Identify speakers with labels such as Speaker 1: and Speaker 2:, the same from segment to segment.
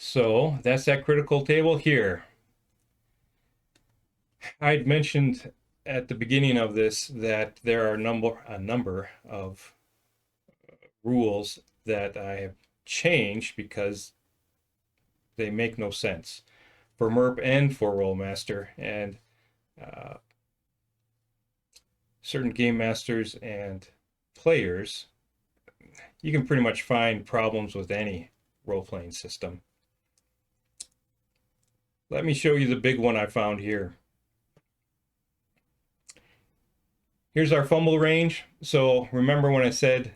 Speaker 1: So that's that critical table here. I'd mentioned at the beginning of this that there are a number of rules that I have changed because they make no sense for MERP and for Rollmaster, and uh, certain game masters and players, you can pretty much find problems with any role-playing system. Let me show you the big one I found here. Here's our fumble range. So remember when I said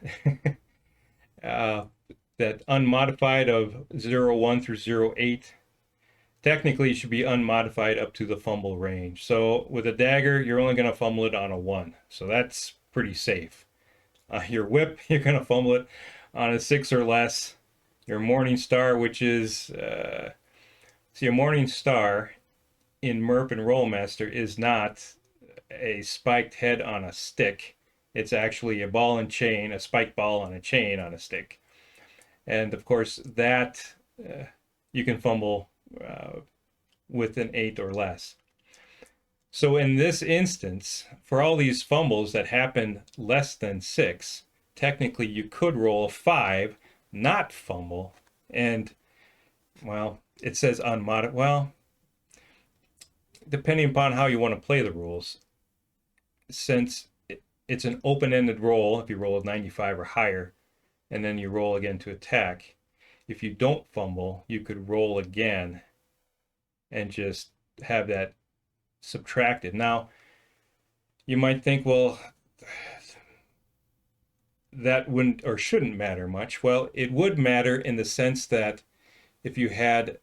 Speaker 1: uh, that unmodified of 0, 1 through 0, 8, technically it should be unmodified up to the fumble range. So with a dagger, you're only going to fumble it on a 1. So that's pretty safe. Your whip, you're going to fumble it on a 6 or less. Your Morning Star, which is, see, a Morning Star in MERP and Rollmaster is not a spiked head on a stick. It's actually a ball and chain, a spiked ball on a chain on a stick. And of course, that you can fumble with an 8 or less. So in this instance, for all these fumbles that happen less than 6, technically you could roll a 5, not fumble, and, well, it says unmodified. Well, depending upon how you want to play the rules, since it's an open-ended roll, if you roll a 95 or higher, and then you roll again to attack, if you don't fumble, you could roll again and just have that subtracted. Now, you might think, well, that wouldn't or shouldn't matter much. Well, it would matter in the sense that if you had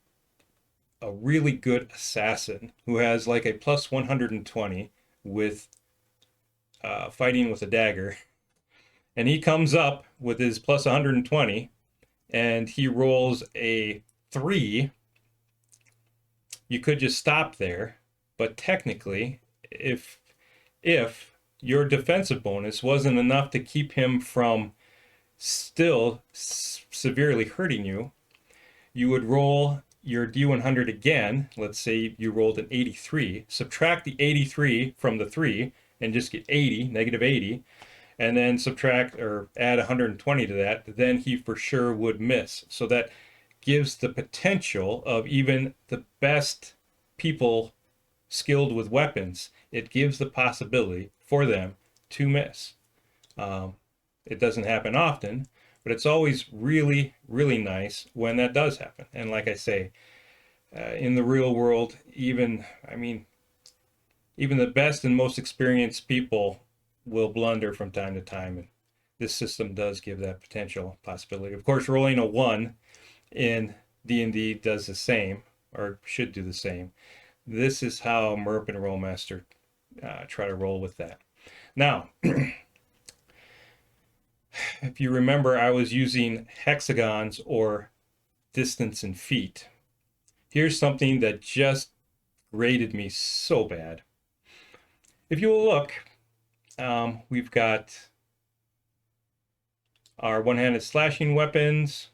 Speaker 1: a really good assassin who has like a plus 120 with fighting with a dagger, and he comes up with his plus 120 and he rolls a 3, you could just stop there. But technically, if your defensive bonus wasn't enough to keep him from still severely hurting you, you would roll your D100 again. Let's say you rolled an 83, subtract the 83 from the 3 and just get 80, negative 80, and then subtract or add 120 to that, then he for sure would miss. So that gives the potential of even the best people skilled with weapons, it gives the possibility for them to miss. It doesn't happen often, but it's always really, really nice when that does happen. And like I say, in the real world, even the best and most experienced people will blunder from time to time, and this system does give that potential possibility. Of course, rolling a 1 in D&D does the same, or should do the same. This is how MERP and Rollmaster try to roll with that. Now, if you remember, I was using hexagons or distance in feet. Here's something that just grated me so bad. If you will look, we've got our one-handed slashing weapons.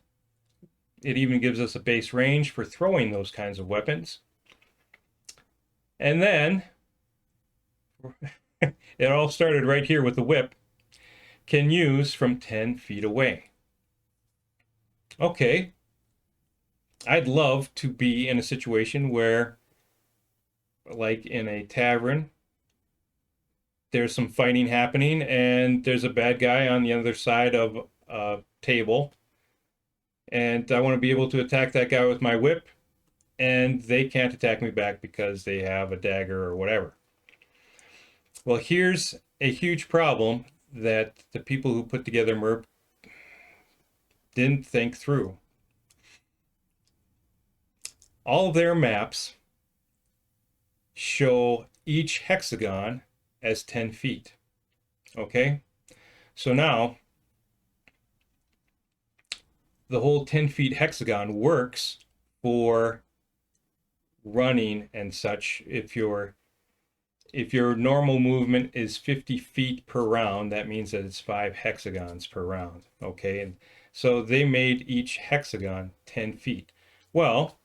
Speaker 1: It even gives us a base range for throwing those kinds of weapons. And then it all started right here with the whip. Can use from 10 feet away. Okay, I'd love to be in a situation where, like in a tavern, there's some fighting happening and there's a bad guy on the other side of a table, and I want to be able to attack that guy with my whip, and they can't attack me back because they have a dagger or whatever. Well, here's a huge problem that the people who put together MERP didn't think through. All of their maps show each hexagon as 10 feet. Okay? So now, the whole 10 feet hexagon works for running and such. If your normal movement is 50 feet per round, that means that it's 5 hexagons per round. Okay, and so they made each hexagon 10 feet. Well,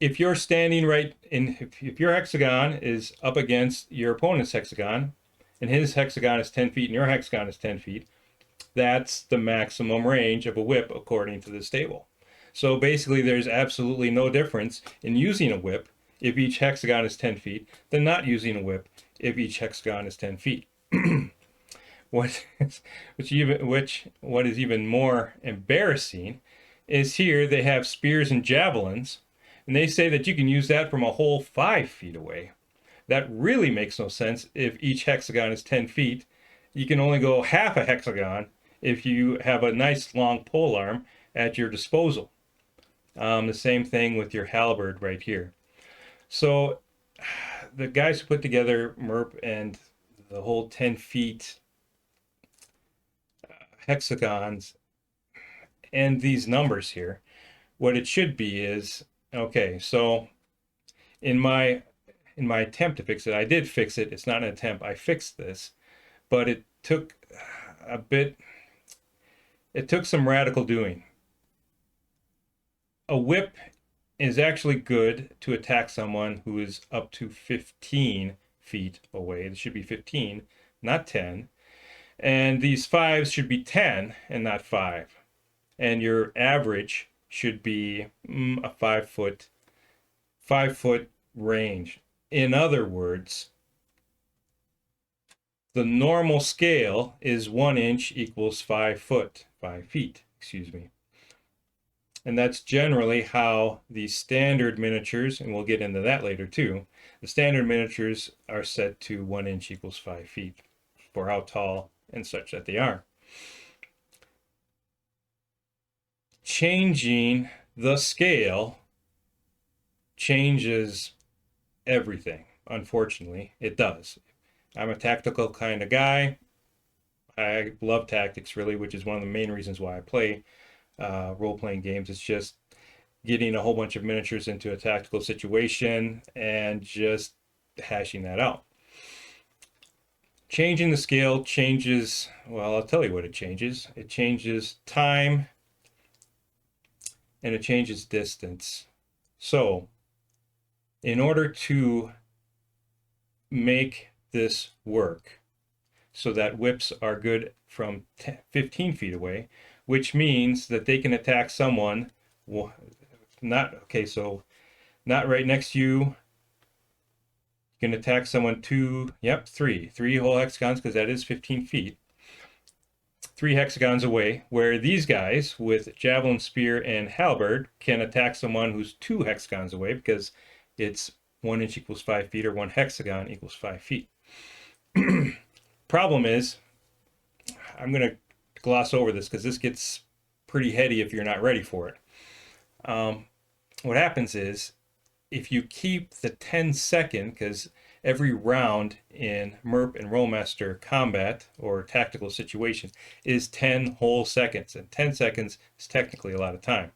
Speaker 1: if you're standing right in, if your hexagon is up against your opponent's hexagon, and his hexagon is 10 feet and your hexagon is 10 feet, that's the maximum range of a whip according to this table. So basically there's absolutely no difference in using a whip if each hexagon is 10 feet than not using a whip if each hexagon is 10 feet. What is even more embarrassing is here they have spears and javelins, and they say that you can use that from a whole 5 feet away. That really makes no sense. If each hexagon is 10 feet, you can only go half a hexagon if you have a nice long pole arm at your disposal. The same thing with your halberd right here. So the guys who put together MERP and the whole 10 feet hexagons and these numbers here, what it should be is, okay, so in my attempt to fix it, I did fix it. It's not an attempt. I fixed this, but it took some radical doing. A whip is actually good to attack someone who is up to 15 feet away. It should be 15, not 10. And these 5s should be 10 and not 5. And your average should be a 5 foot range. In other words, the normal scale is 1 inch equals 5 feet, excuse me. And that's generally how the standard miniatures, and we'll get into that later too, the standard miniatures are set to 1 inch equals 5 feet for how tall and such that they are. Changing the scale changes everything. Unfortunately, it does. I'm a tactical kind of guy. I love tactics, really, which is one of the main reasons why I play role-playing games. It's just getting a whole bunch of miniatures into a tactical situation and just hashing that out. Changing the scale changes, well, I'll tell you what it changes. It changes time and it changes distance. So, in order to make this work so that whips are good from 15 feet away, which means that they can attack someone not right next to you. You can attack someone three whole hexagons, because that is 15 feet. 3 hexagons away, where these guys with javelin, spear, and halberd can attack someone who's 2 hexagons away, because it's 1 inch equals 5 feet, or 1 hexagon equals 5 feet. Problem is, I'm going to gloss over this because this gets pretty heady if you're not ready for it. What happens is, if you keep the 10-second, because every round in MERP and Rollmaster combat or tactical situation is 10 whole seconds, and 10 seconds is technically a lot of time.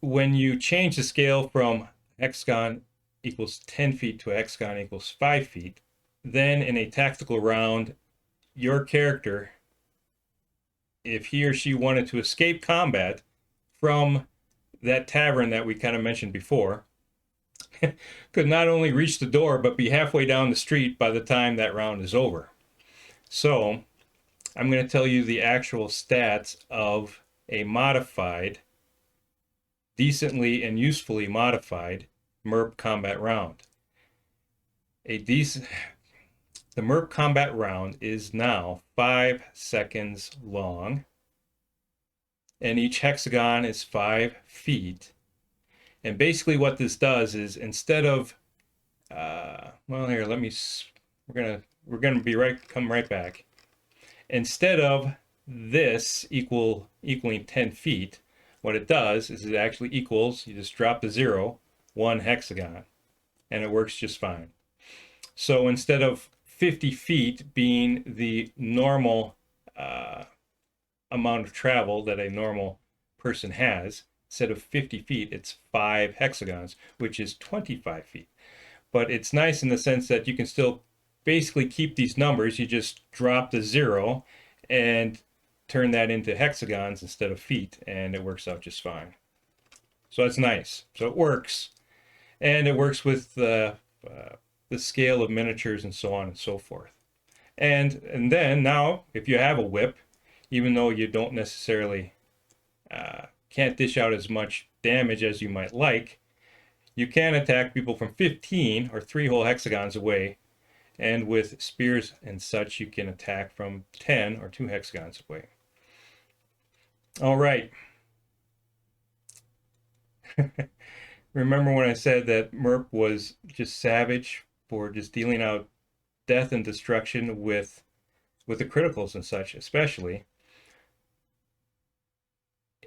Speaker 1: When you change the scale from hexagon equals 10 feet to a hexagon equals 5 feet, then in a tactical round, your character, if he or she wanted to escape combat from that tavern that we kind of mentioned before, could not only reach the door, but be halfway down the street by the time that round is over. So, I'm going to tell you the actual stats of a modified, decently and usefully modified MERP combat round. The MERP combat round is now 5 seconds long, and each hexagon is 5 feet. And basically what this does is, instead of well, here, we're gonna come right back. Instead of this equaling 10 feet, what it does is it actually equals, you just drop the 0, 1 hexagon, and it works just fine. So instead of 50 feet being the normal amount of travel that a normal person has, instead of 50 feet, it's 5 hexagons, which is 25 feet. But it's nice in the sense that you can still basically keep these numbers. You just drop the 0 and turn that into hexagons instead of feet, and it works out just fine. So that's nice. So it works, and it works with the scale of miniatures and so on and so forth. And then now, if you have a whip, even though you don't necessarily can't dish out as much damage as you might like, you can attack people from 15 or 3 whole hexagons away. And with spears and such, you can attack from 10 or 2 hexagons away. All right. Remember when I said that MERP was just savage for just dealing out death and destruction with the criticals and such, especially.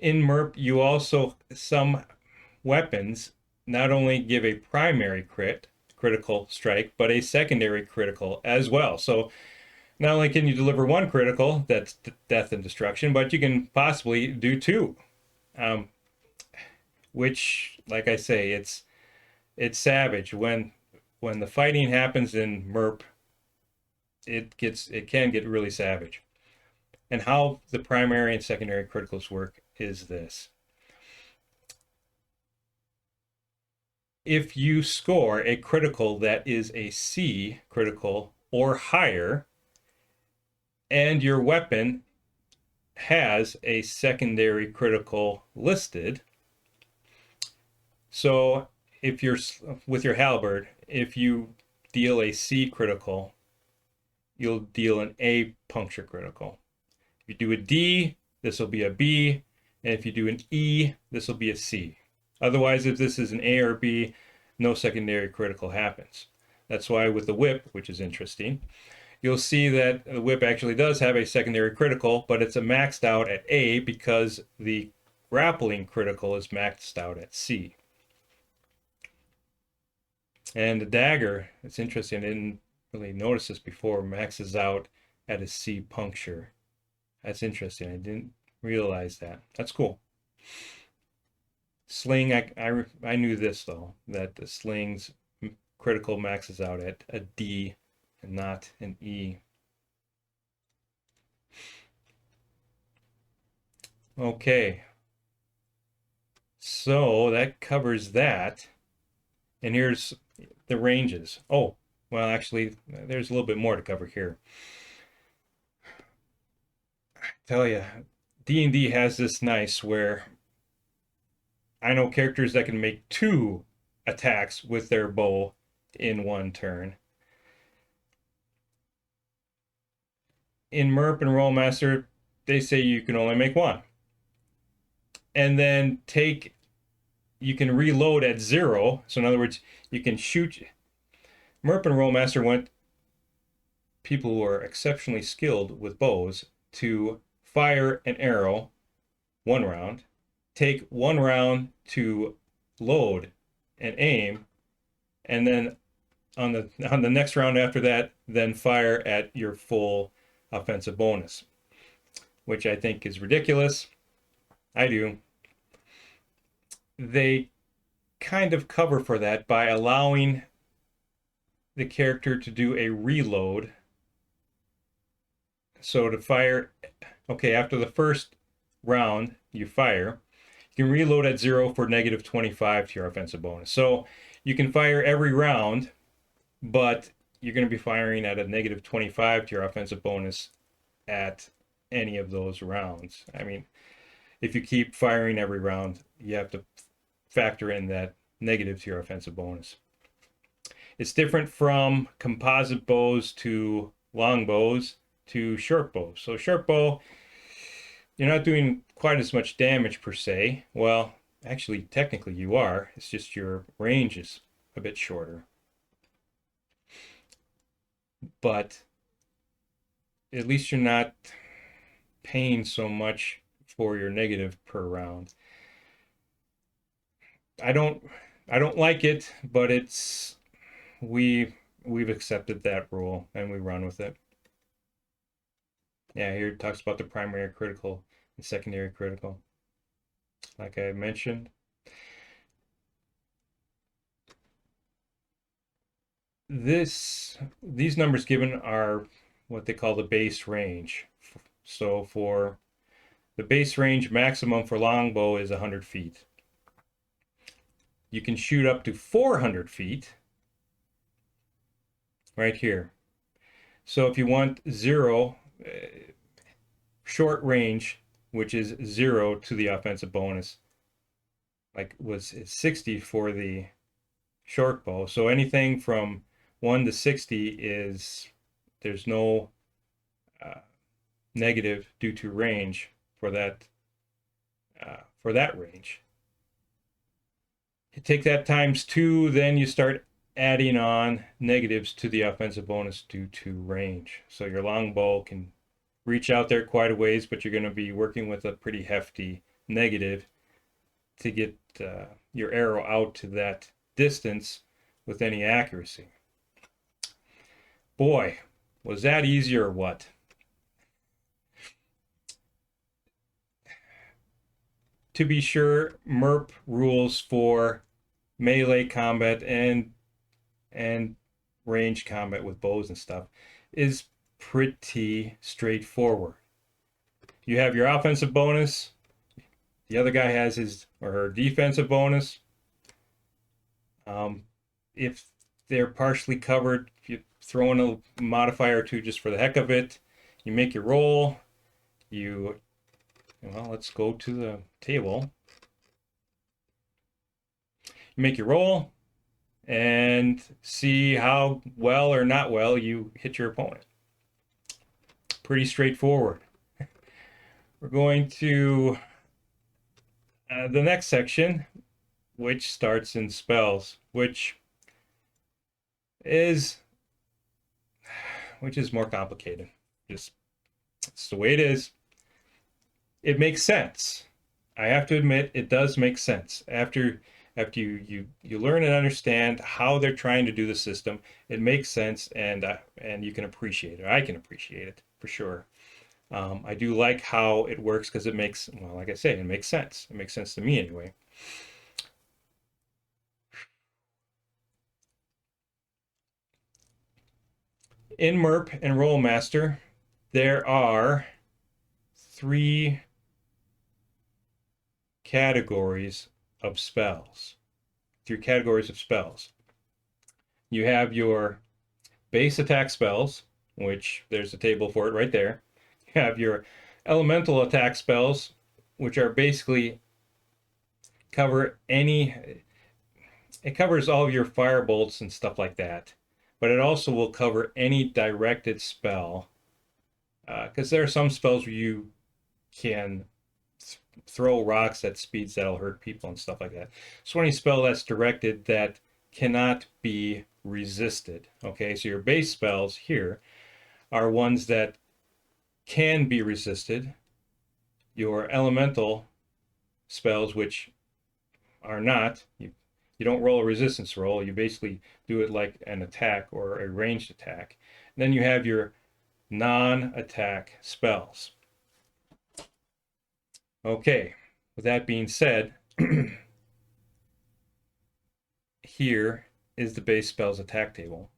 Speaker 1: In MERP, you also, some weapons not only give a primary critical strike, but a secondary critical as well. So not only can you deliver 1 critical, that's death and destruction, but you can possibly do 2. Which, like I say, it's savage. When the fighting happens in MERP, it can get really savage. And how the primary and secondary criticals work is this. If you score a critical that is a C critical or higher, and your weapon has a secondary critical listed, so if you're with your halberd, if you deal a C critical, you'll deal an A puncture critical. If you do a D, this will be a B, and if you do an E, this will be a C. Otherwise, if this is an A or B, no secondary critical happens. That's why with the whip, which is interesting, you'll see that the whip actually does have a secondary critical, but it's maxed out at A because the grappling critical is maxed out at C. And the dagger, it's interesting, I didn't really notice this before, maxes out at a C puncture. That's interesting. I didn't realize that. That's cool. Sling, I knew this though, that the sling's critical maxes out at a D and not an E. Okay. So that covers that. And here's the ranges. Oh, well, actually, there's a little bit more to cover here. I tell you, D&D has this nice where I know characters that can make 2 attacks with their bow in 1 turn. In MERP and Rollmaster, they say you can only make 1. And then you can reload at 0. So in other words, you can shoot. MERP and Rollmaster want people who are exceptionally skilled with bows to fire an arrow 1 round, take 1 round to load and aim, and then on the next round after that, then fire at your full offensive bonus, which I think is ridiculous. I do. They kind of cover for that by allowing the character to do a reload. So to fire, okay, after the first round you fire, you can reload at 0 for negative 25 to your offensive bonus. So you can fire every round, but you're going to be firing at a negative 25 to your offensive bonus at any of those rounds. I mean, if you keep firing every round, you have to factor in that negative to your offensive bonus. It's different from composite bows to long bows to short bows. So short bow, you're not doing quite as much damage per se. Well, actually, technically you are. It's just your range is a bit shorter. But at least you're not paying so much for your negative per round. I don't like it, but we've accepted that rule and we run with it. Yeah, here it talks about the primary critical and secondary critical. Like I mentioned, these numbers given are what they call the base range. So for The base range maximum for longbow is 100 feet. You can shoot up to 400 feet right here. So if you want zero, short range, which is 0 to the offensive bonus, like was 60 for the short bow. So anything from 1 to 60 is, there's no negative due to range for that range. You take that times 2, then you start adding on negatives to the offensive bonus due to range. So your longbow can reach out there quite a ways, but you're going to be working with a pretty hefty negative to get your arrow out to that distance with any accuracy. Boy, was that easy or what? To be sure, MERP rules for melee combat and range combat with bows and stuff is pretty straightforward. You have your offensive bonus. The other guy has his or her defensive bonus. If they're partially covered, if you throw in a modifier or two just for the heck of it, you make your roll. Well, let's go to the table. You make your roll and see how well or not well you hit your opponent. Pretty straightforward. We're going to the next section, which starts in spells, which is more complicated. Just it's the way it is. It makes sense. I have to admit, it does make sense. After you learn and understand how they're trying to do the system, it makes sense, and you can appreciate it. I can appreciate it for sure. I do like how it works because it makes, well, like I say, it makes sense. It makes sense to me anyway. In MERP and Rollmaster, there are 3 categories of spells. 3 categories of spells. You have your base attack spells, which there's a table for it right there. You have your elemental attack spells, which are basically it covers all of your fire bolts and stuff like that, but it also will cover any directed spell, because there are some spells where you can throw rocks at speeds that'll hurt people and stuff like that. So any spell that's directed that cannot be resisted. Okay, so your base spells here are ones that can be resisted. Your elemental spells, which are not, you don't roll a resistance roll, you basically do it like an attack or a ranged attack. And then you have your non-attack spells. Okay, with that being said, here is the base spells attack table.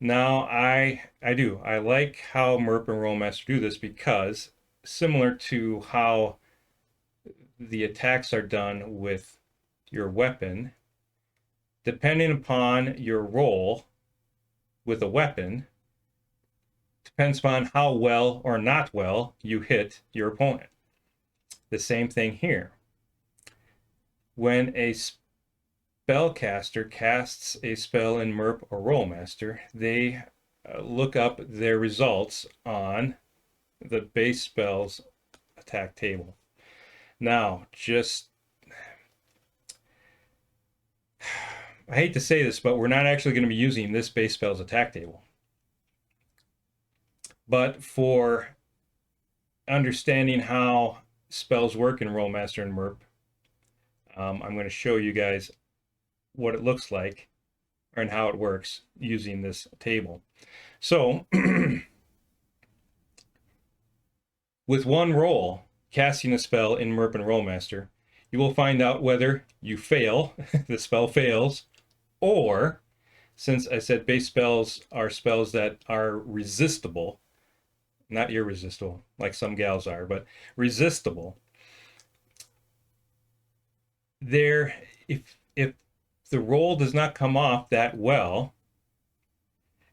Speaker 1: Now I like how MERP and Rollmaster do this, because similar to how the attacks are done with your weapon, depending upon your roll with a weapon, depends upon how well or not well you hit your opponent. The same thing here. When a spellcaster casts a spell in MERP or Rollmaster, they look up their results on the base spells attack table. Now, I hate to say this, but we're not actually going to be using this base spells attack table. But for understanding how spells work in Rollmaster and MERP, I'm going to show you guys what it looks like and how it works using this table. So, with one roll, casting a spell in MERP and Rollmaster, you will find out whether you fail, the spell fails, or, since I said base spells are spells that are resistible, not irresistible, like some gals are, but resistible. There, if the roll does not come off that well,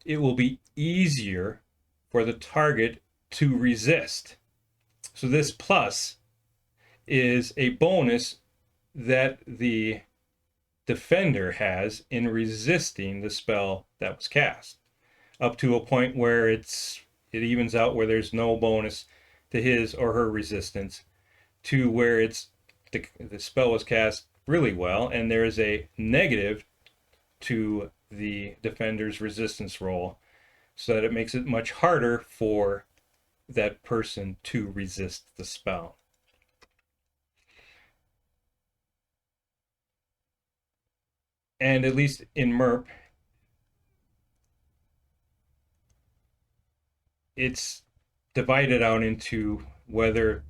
Speaker 1: it will be easier for the target to resist. So this plus is a bonus that the defender has in resisting the spell that was cast, up to a point where it evens out, where there's no bonus to his or her resistance, to where the spell was cast really well and there is a negative to the defender's resistance roll, so that it makes it much harder for that person to resist the spell. And at least in MERP, it's divided out into whether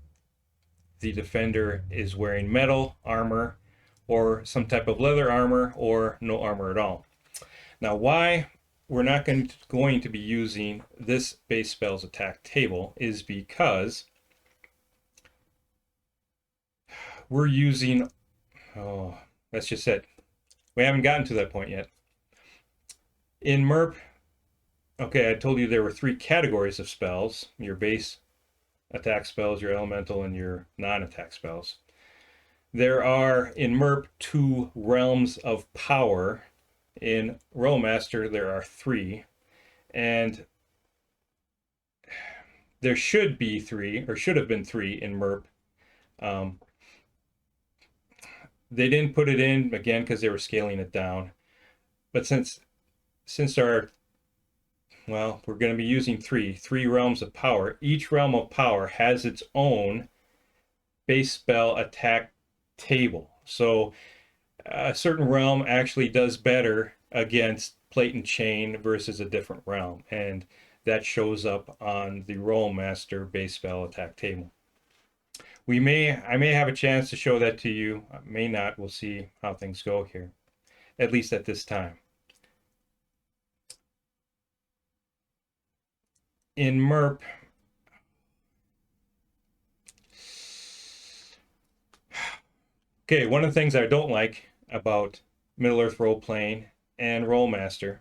Speaker 1: the defender is wearing metal armor or some type of leather armor or no armor at all. Now, why we're not going to be using this base spells attack table is because we're using, that's just it. We haven't gotten to that point yet. In MERP, okay, I told you there were 3 categories of spells: your base attack spells, your elemental, and your non-attack spells. There are, in MERP, 2 realms of power. In Rolemaster, there are 3. And there should be 3, or should have been 3 in MERP. They didn't put it in, again, because they were scaling it down. But since we're going to be using 3 realms of power. Each realm of power has its own base spell attack table. So a certain realm actually does better against plate and chain versus a different realm, and that shows up on the Rolemaster base spell attack table. I may have a chance to show that to you. I may not. We'll see how things go here, at least at this time. In MERP, okay, one of the things I don't like about Middle-earth role-playing and Rolemaster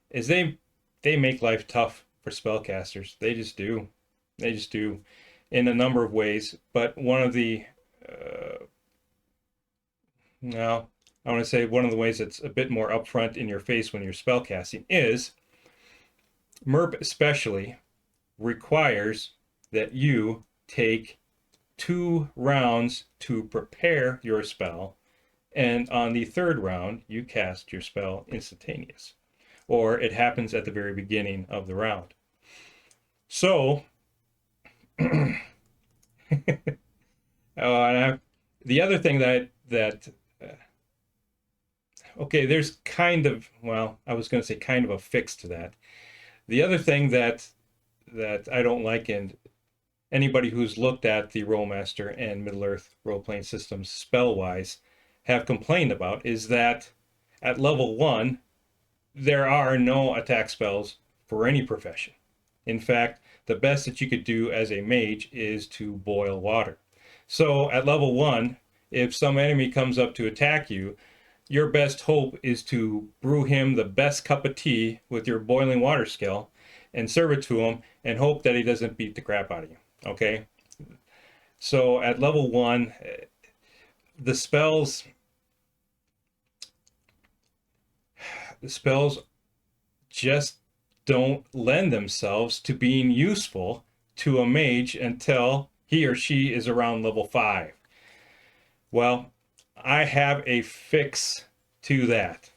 Speaker 1: is they make life tough for spellcasters. They just do. They just do, in a number of ways. But one of the I want to say one of the ways that's a bit more upfront in your face when you're spellcasting is MERP especially requires that you take 2 rounds to prepare your spell, and on the 3rd round you cast your spell instantaneous, or it happens at the very beginning of the round. So the other thing okay, there's kind of, I was going to say kind of a fix to that. The other thing that I don't like, and anybody who's looked at the Rolemaster and Middle-earth role-playing systems spell-wise have complained about, is that at level 1, there are no attack spells for any profession. In fact, the best that you could do as a mage is to boil water. So at level 1, if some enemy comes up to attack you, your best hope is to brew him the best cup of tea with your boiling water skill and serve it to him and hope that he doesn't beat the crap out of you. Okay? So at level 1, the spells just don't lend themselves to being useful to a mage until he or she is around level 5. Well, I have a fix to that,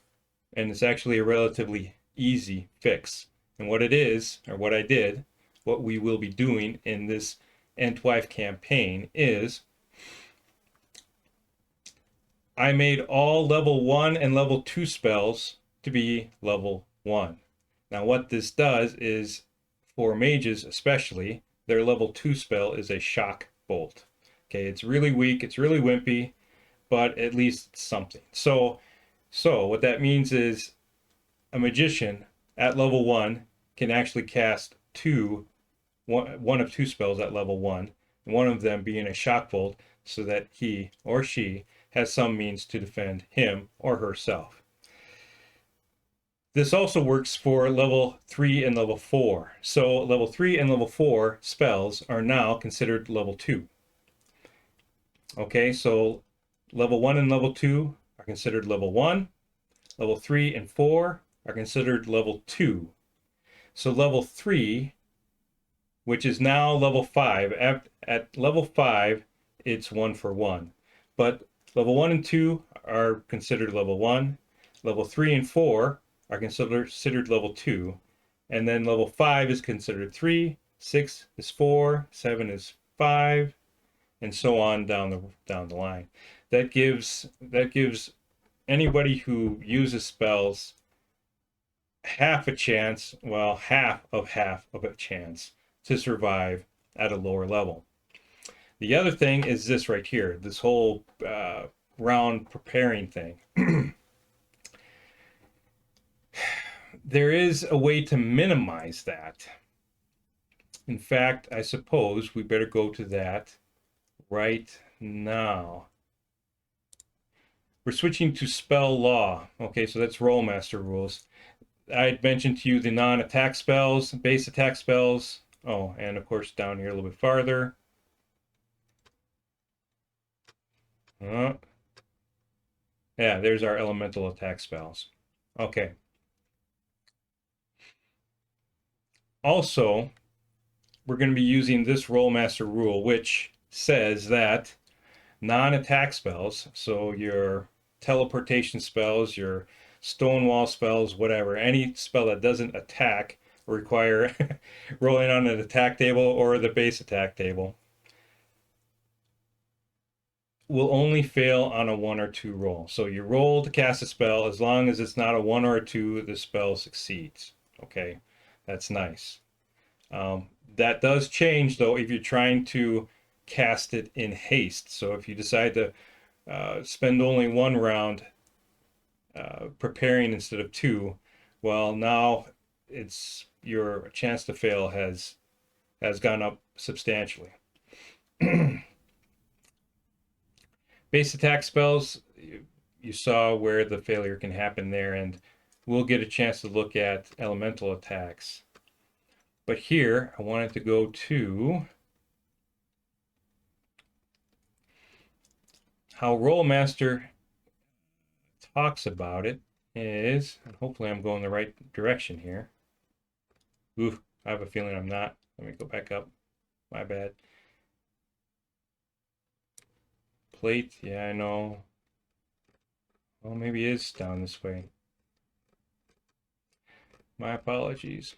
Speaker 1: and it's actually a relatively easy fix. And what it is, or what I did, what we will be doing in this Entwife campaign is I made all level 1 and level 2 spells to be level 1. Now what this does is, for mages especially, their level 2 spell is a shock bolt. Okay, it's really weak, it's really wimpy, but at least it's something. So what that means is a magician at level 1 can actually cast 2 one of two spells at level 1, and one of them being a shock bolt, so that he or she has some means to defend him or herself. This also works for level 3 and level 4. So level 3 and level 4 spells are now considered level 2. Okay, so level 1 and level 2 are considered level 1. Level 3 and 4 are considered level 2. So level 3, which is now level 5, at level 5, it's 1 for 1. But level 1 and 2 are considered level 1. Level 3 and 4 are considered level 2. And then level 5 is considered 3, 6 is 4, 7 is 5, and so on down the line. That gives anybody who uses spells half a chance, well, half of a chance to survive at a lower level. The other thing is this right here, this whole round preparing thing. There is a way to minimize that. In fact, I suppose we better go to that right now. We're switching to spell law. Okay, so that's Rolemaster rules. I had mentioned to you the non-attack spells, base attack spells. Oh, and of course down here a little bit farther. Yeah, there's our elemental attack spells. Okay. Also, we're going to be using this Rolemaster rule, which says that non-attack spells, so your teleportation spells, your stonewall spells, whatever, any spell that doesn't attack or require rolling on an attack table or the base attack table, will only fail on a 1 or 2 roll. So you roll to cast a spell, as long as it's not a 1 or a 2, the spell succeeds. Okay, that's nice. That does change though if you're trying to cast it in haste. So if you decide to spend only 1 round preparing instead of 2, well, now it's your chance to fail has gone up substantially. Base attack spells, you saw where the failure can happen there, and we'll get a chance to look at elemental attacks. But here, I wanted to go to how Rolemaster talks about it is, and hopefully I'm going the right direction here. Ooh, I have a feeling I'm not. Let me go back up. My bad. Plate, yeah, I know. Well, maybe it is down this way. My apologies.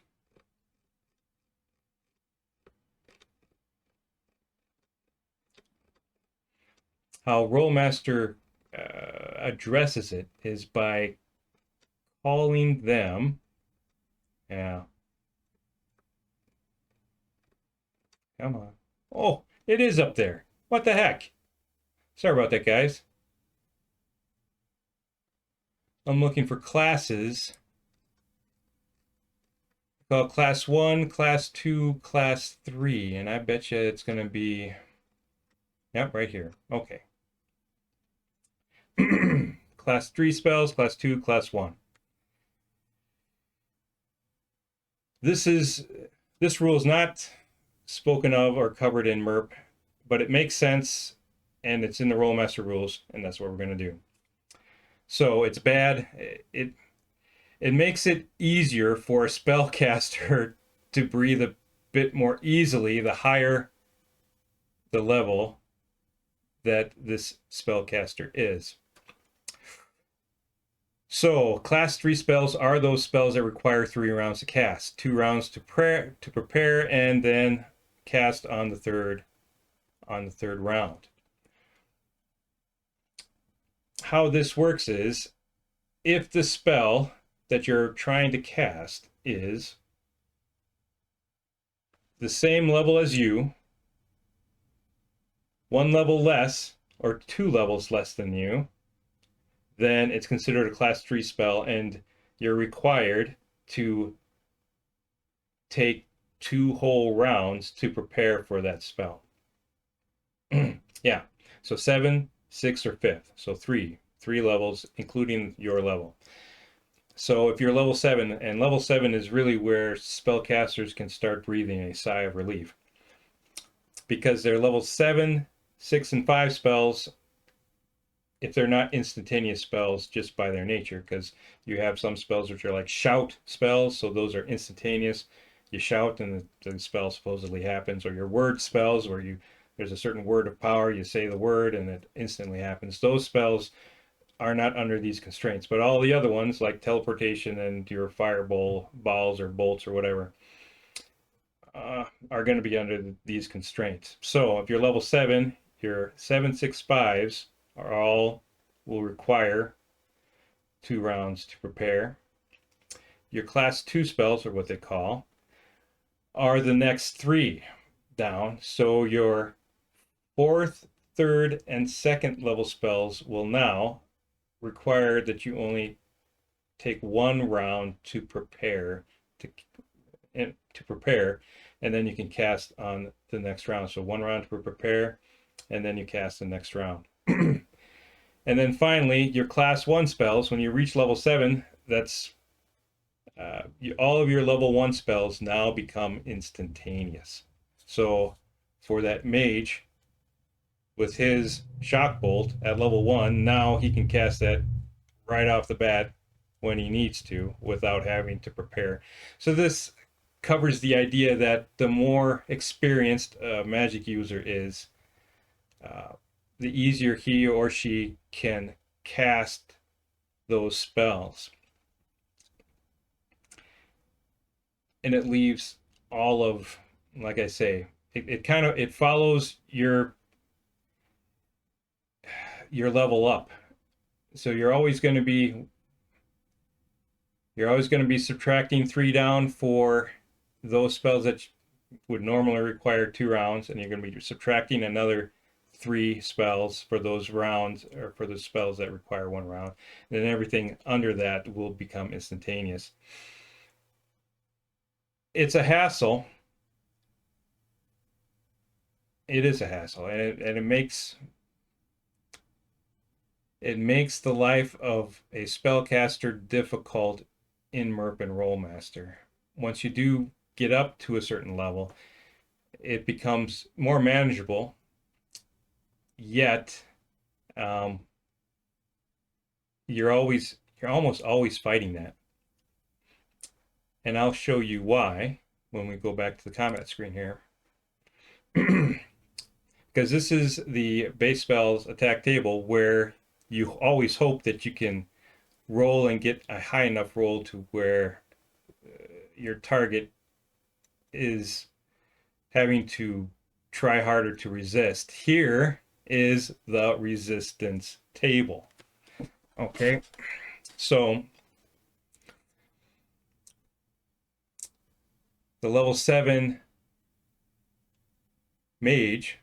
Speaker 1: How Rolemaster addresses it is by calling them, yeah, come on. Oh, it is up there. What the heck? Sorry about that, guys. I'm looking for classes. Call class 1, class 2, class 3, and I bet you it's going to be, yep, right here. Okay. Class 3 spells, class 2, class 1. This rule is not spoken of or covered in MERP, but it makes sense, and it's in the Rolemaster rules, and that's what we're going to do. So it's bad. It makes it easier for a spellcaster to breathe a bit more easily the higher the level that this spellcaster is. So class 3 spells are those spells that require 3 rounds to cast, 2 rounds to prepare, and then cast on the third round. How this works is, if the spell that you're trying to cast is the same level as you, 1 level less or 2 levels less than you, then it's considered a class 3 spell, and you're required to take 2 whole rounds to prepare for that spell. Yeah, so 7, 6, or 5th. So three levels, including your level. So if you're level 7, and level 7 is really where spellcasters can start breathing a sigh of relief, because they're level 7, 6, and 5 spells, if they're not instantaneous spells just by their nature, because you have some spells which are like shout spells, so those are instantaneous. You shout and the spell supposedly happens, or your word spells where there's a certain word of power, you say the word and it instantly happens. Those spells are not under these constraints, but all the other ones like teleportation and your fireball balls or bolts or whatever are going to be under these constraints. So if you're level 7, your 7, 6, 5s are all will require 2 rounds to prepare. Your class 2 spells, or what they call, are the next 3 down. So your 4th, 3rd, and 2nd level spells will now require that you only take 1 round to prepare and then you can cast on the next round. So 1 round to prepare, and then you cast the next round. And then finally, your class 1 spells, when you reach level 7, that's all of your level 1 spells now become instantaneous. So for that mage, with his shock bolt at level 1, now he can cast that right off the bat when he needs to without having to prepare. So this covers the idea that the more experienced a magic user is, the easier he or she can cast those spells. And it leaves all of, like I say, it follows your level up. So you're always going to be subtracting 3 down for those spells that would normally require 2 rounds, and you're going to be subtracting another 3 spells for those rounds, or for the spells that require 1 round. And then everything under that will become instantaneous. It's a hassle. It is a hassle, and it makes the life of a spellcaster difficult in MERP and Rollmaster. Once you do get up to a certain level, it becomes more manageable, yet you're almost always fighting that. And I'll show you why when we go back to the combat screen here. Because this is the base spells attack table, where you always hope that you can roll and get a high enough roll to where your target is having to try harder to resist. Here is the resistance table. Okay, so the level 7 mage,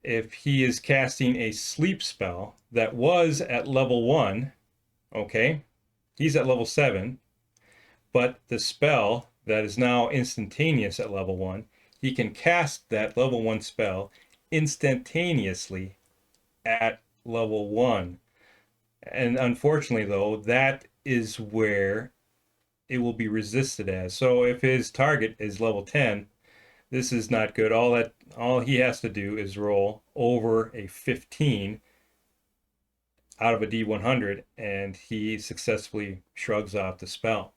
Speaker 1: if he is casting a sleep spell that was at level 1, okay, he's at level 7, but the spell that is now instantaneous at level 1, he can cast that level 1 spell instantaneously at level 1. And unfortunately, though, that is where it will be resisted as. So if his target is level 10, this is not good. All he has to do is roll over a 15 out of a D100, and he successfully shrugs off the spell.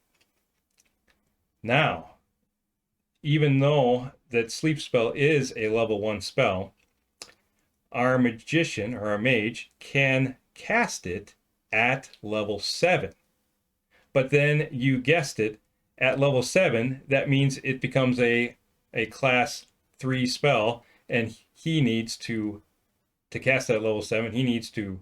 Speaker 1: Now, even though that sleep spell is a level 1 spell, our magician, or our mage, can cast it at level 7. But then, you guessed it, at level 7, that means it becomes a class 3 spell, and he needs to cast it at level 7, he needs to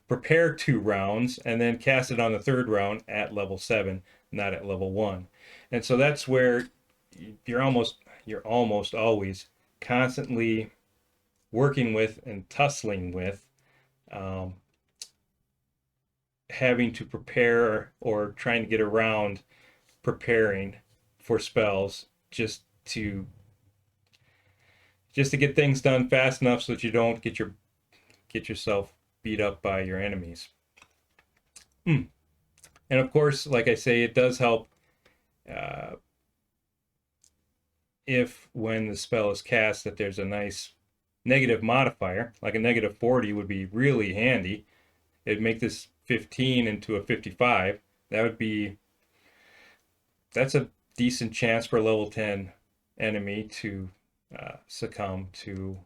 Speaker 1: prepare 2 rounds and then cast it on the 3rd round at level 7, not at level 1. And so that's where you're almost always constantly working with and tussling with having to prepare or trying to get around preparing for spells just to get things done fast enough so that you don't get yourself beat up by your enemies. And of course, like I say, it does help if when the spell is cast that there's a nice negative modifier, like a -40 would be really handy. It'd make this 15 into a 55. That's a decent chance for a level 10 enemy to succumb to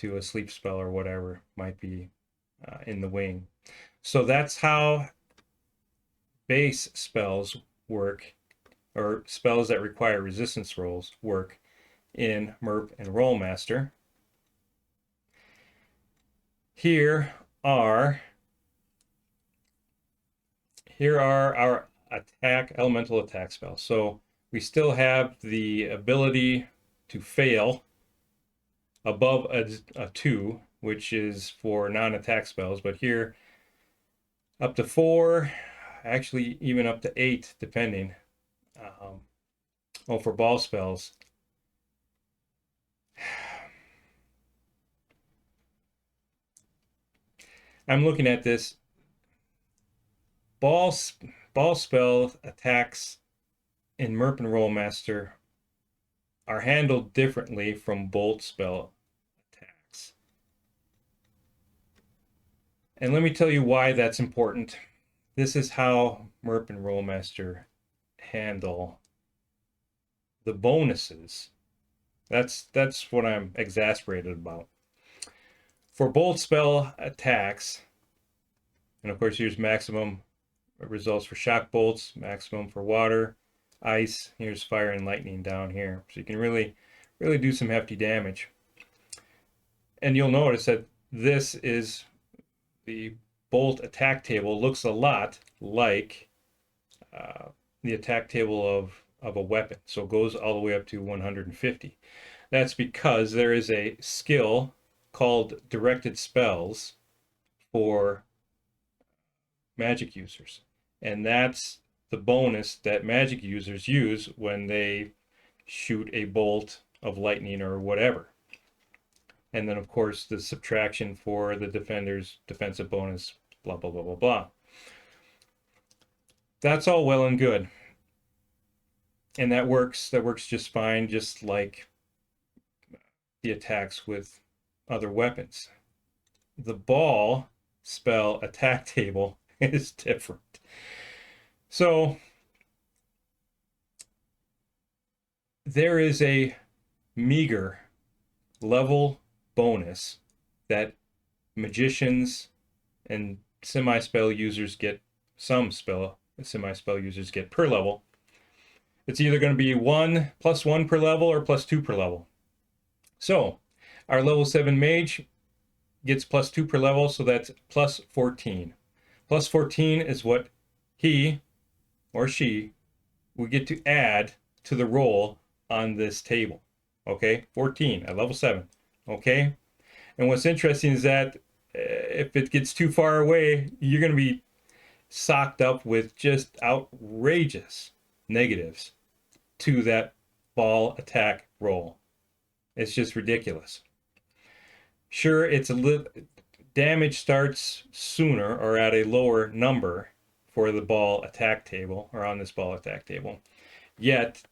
Speaker 1: a sleep spell or whatever might be in the wing. So that's how base spells work, or spells that require resistance rolls work in MERP and Rollmaster. Here are our elemental attack spells. So we still have the ability to fail above a 2, which is for non-attack spells, but here up to 4, actually even up to 8 depending. For ball spells. I'm looking at this. Ball spell attacks in MERP and Rollmaster are handled differently from bolt spell attacks. And let me tell you why that's important. This is how MERP and Rollmaster handle the bonuses. That's what I'm exasperated about. For bolt spell attacks, and of course here's maximum results for shock bolts, maximum for water, ice, here's fire and lightning down here. So you can really do some hefty damage. And you'll notice that this is the bolt attack table, looks a lot like the attack table of a weapon. So it goes all the way up to 150. That's because there is a skill called directed spells for magic users. And that's the bonus that magic users use when they shoot a bolt of lightning or whatever. And then, of course, the subtraction for the defender's defensive bonus, blah, blah, blah, blah, blah. That's all well and good. And that works just fine, just like the attacks with other weapons. The ball spell attack table is different. So there is a meager level bonus that magicians and semi-spell users get, some semi-spell users get per level. It's either going to be +1 per level or +2 per level. So our level 7 mage gets +2 per level, so that's +14. +14 is what he or she would get to add to the roll on this table. Okay, 14 at level 7. Okay, and what's interesting is that if it gets too far away, you're going to be socked up with just outrageous negatives to that ball attack roll. It's just ridiculous. Sure, it's a little damage starts sooner or at a lower number for the ball attack table, or on this ball attack table. Yet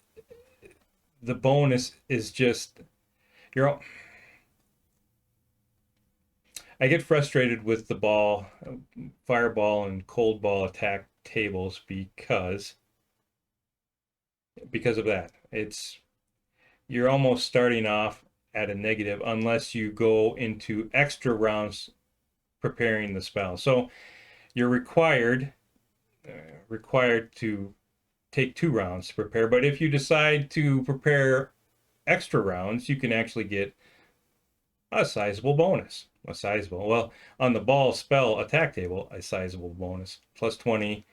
Speaker 1: the bonus is just, I get frustrated with the fireball and cold ball attack tables because of that. You're almost starting off at a negative unless you go into extra rounds preparing the spell. So you're required to take 2 rounds to prepare, but if you decide to prepare extra rounds, you can actually get a sizable bonus. Well, on the ball spell attack table, a sizable bonus. +20,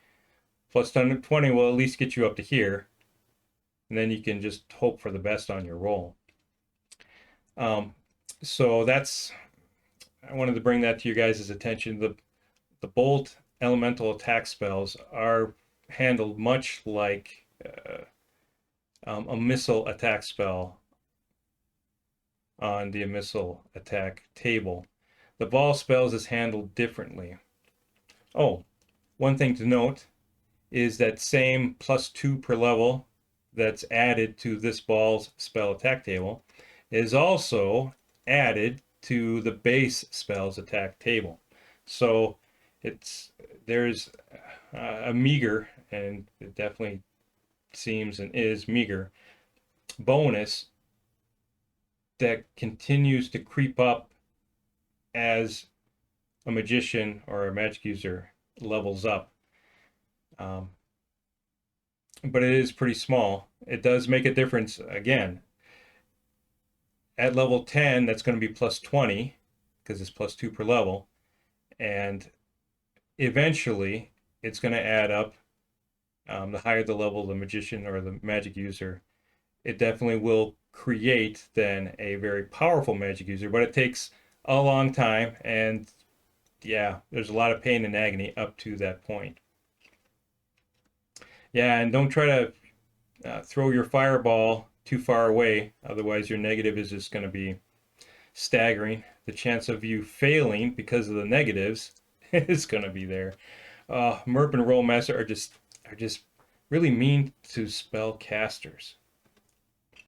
Speaker 1: +20 will at least get you up to here, and then you can just hope for the best on your roll. So I wanted to bring that to you guys' attention. The bolt elemental attack spells are handled much like a missile attack spell on the missile attack table. The ball spells is handled differently. Oh, one thing to note is that same +2 per level that's added to this ball's spell attack table is also added to the base spells attack table. So there's a meager, and it definitely seems and is meager, bonus that continues to creep up as a magician or a magic user levels up. But it is pretty small. It does make a difference. Again, at level 10, that's going to be +20 because it's +2 per level. And eventually, it's going to add up. The higher the level the magician or the magic user, it definitely will create then a very powerful magic user, but it takes a long time, and yeah, there's a lot of pain and agony up to that point. Yeah, and don't try to throw your fireball too far away, otherwise your negative is just going to be staggering. The chance of you failing because of the negatives is going to be there. MERP and Rollmaster are just really mean to spell casters.